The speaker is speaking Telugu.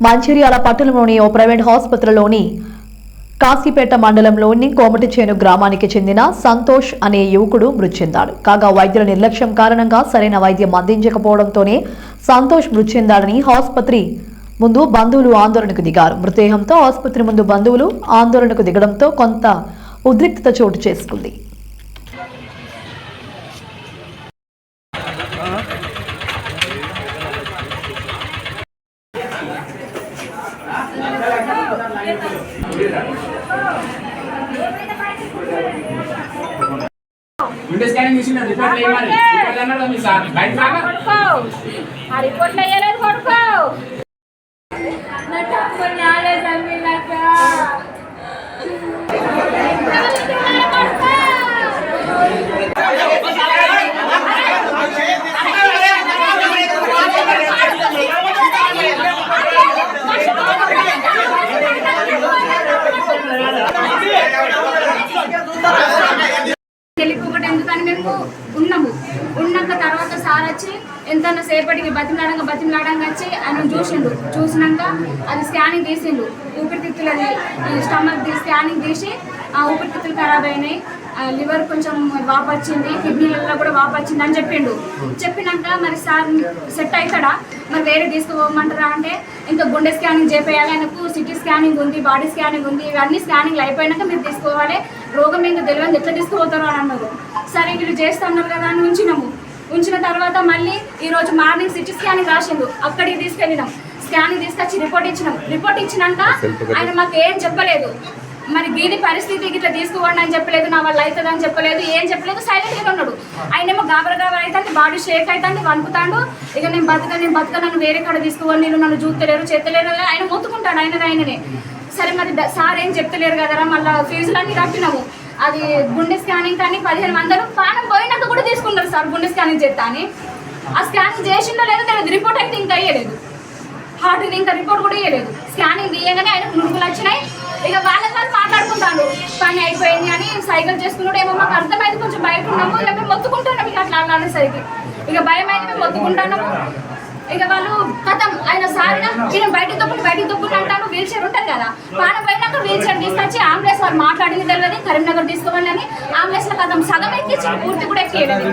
మంచిర్యాల పట్టణంలోని ఓ ప్రైవేట్ ఆసుపత్రిలోని కాశీపేట మండలంలోని కోమటిచేను గ్రామానికి చెందిన సంతోష్ అనే యువకుడు మృతి చెందాడు. కాగా వైద్యుల నిర్లక్ష్యం కారణంగా సరైన వైద్యం అందించకపోవడంతోనే సంతోష్ మృతి చెందాడని ఆసుపత్రి ముందు బంధువులు ఆందోళనకు దిగారు. మృతదేహంతో ఆసుపత్రి ముందు బంధువులు ఆందోళనకు దిగడంతో కొంత ఉద్రిక్తత చోటు చేసుకుంది. విండో స్కానింగ్ చేసిన రిపోర్ట్ లేవాలి. రిపోర్ట్ అన్నాడు మీ సార్ బయట కొడుకో ఆ రిపోర్ట్ లేయలేదు కొడుకో నా తప్పు నాలే జమ్మిలక వెళ్ళిపోకటి ఎందుకని మేము ఉన్నాక తర్వాత సార్ వచ్చి ఎంత సేపటికి బతిమలాడంగా వచ్చి ఆయన చూసినాక అది స్కానింగ్ తీసిండు. ఊపిరితిత్తులది స్టమక్ స్కానింగ్ తీసి ఆ ఊపిరితిత్తులు ఖరాబ్ అయినాయి, లివర్ కొంచెం వాపు వచ్చింది, కిడ్నీలలో కూడా వాపు వచ్చింది అని చెప్పినాక మరి సార్ సెట్ అవుతాడా, మరి వేరే తీసుకుపోమంటారా అంటే ఇంకా గుండె స్కానింగ్ చేపేయాలి, ఆయనకు సిటీ స్కానింగ్ ఉంది, బాడీ స్కానింగ్ ఉంది, ఇవన్నీ స్కానింగ్లు అయిపోయినాక మీరు తీసుకోవాలి, రోగం ఏందో తెలియదు ఎట్లా తీసుకుపోతారో అని అన్నారు. సరే వీళ్ళు చేస్తున్నారు కదా అని ఉంచిన తర్వాత మళ్ళీ ఈరోజు మార్నింగ్ సిటీ స్కానింగ్ రాసిండు, అక్కడికి తీసుకెళ్ళినాం, స్కానింగ్ తీసుకొచ్చి రిపోర్ట్ ఇచ్చినాక ఆయన మాకు ఏం చెప్పలేదు, మరి దీని పరిస్థితి ఇట్లా తీసుకోండి అని చెప్పలేదు, నా వల్ల అవుతుంది అని చెప్పలేదు, ఏం చెప్పలేదు, సైలెంట్గా ఉన్నాడు. ఆయనేమో గాబరా అవుతుంది, బాడీ షేక్ అవుతుంది, వణుకుతాడు. ఇక నేను బతుక నన్ను వేరే కాడ తీసుకోవాలి, నేను నన్ను చూస్తలేరు చేస్తలేరు ఆయన మొత్తుకుంటాడు ఆయననే. సరే మరి సార్ ఏం చెప్తలేరు కదరా, మళ్ళీ ఫీజులన్నీ కట్టినాము, అది గుండె స్కానింగ్ కానీ 1500 ప్రాణం పోయినాక కూడా తీసుకున్నారు సార్ గుండె స్కానింగ్ చేస్తా అని. ఆ స్కానింగ్ చేసిందో లేదో తెలియదు, రిపోర్ట్ అయితే ఇంకా అయ్యలేదు, హార్ట్ ఇంకా రిపోర్ట్ కూడా ఇవ్వలేదు. స్కానింగ్ తీయగానే ఆయనకు నురుగులు వచ్చినాయి. ఇక వాళ్ళు మాట్లాడుకుంటాను పని అయిపోయింది అని సైకిల్ చేసుకున్నాడు. ఏమో మాకు అర్థమైంది, కొంచెం బయట ఉన్నాము, ఇక మేము మొత్తుకుంటున్నాము, ఇక అట్లా అనేసరికి ఇక భయం అయితే మేము మొత్తుకుంటున్నాము. ఇక వాళ్ళు కథం ఆయన సారిన నేను బయటికి తొక్కుని అంటాను, వీల్ చైర్ ఉంటుంది కదా, పాన పోయినాక వీల్ చైర్ తీసుకొచ్చి అంబులెన్స్ వాళ్ళు మాట్లాడింది తెలియదు, కరీంనగర్ తీసుకోవాలని అంబులెన్స్ లో కథం సగం ఎక్కించి పూర్తి కూడా ఎక్కియలేదు.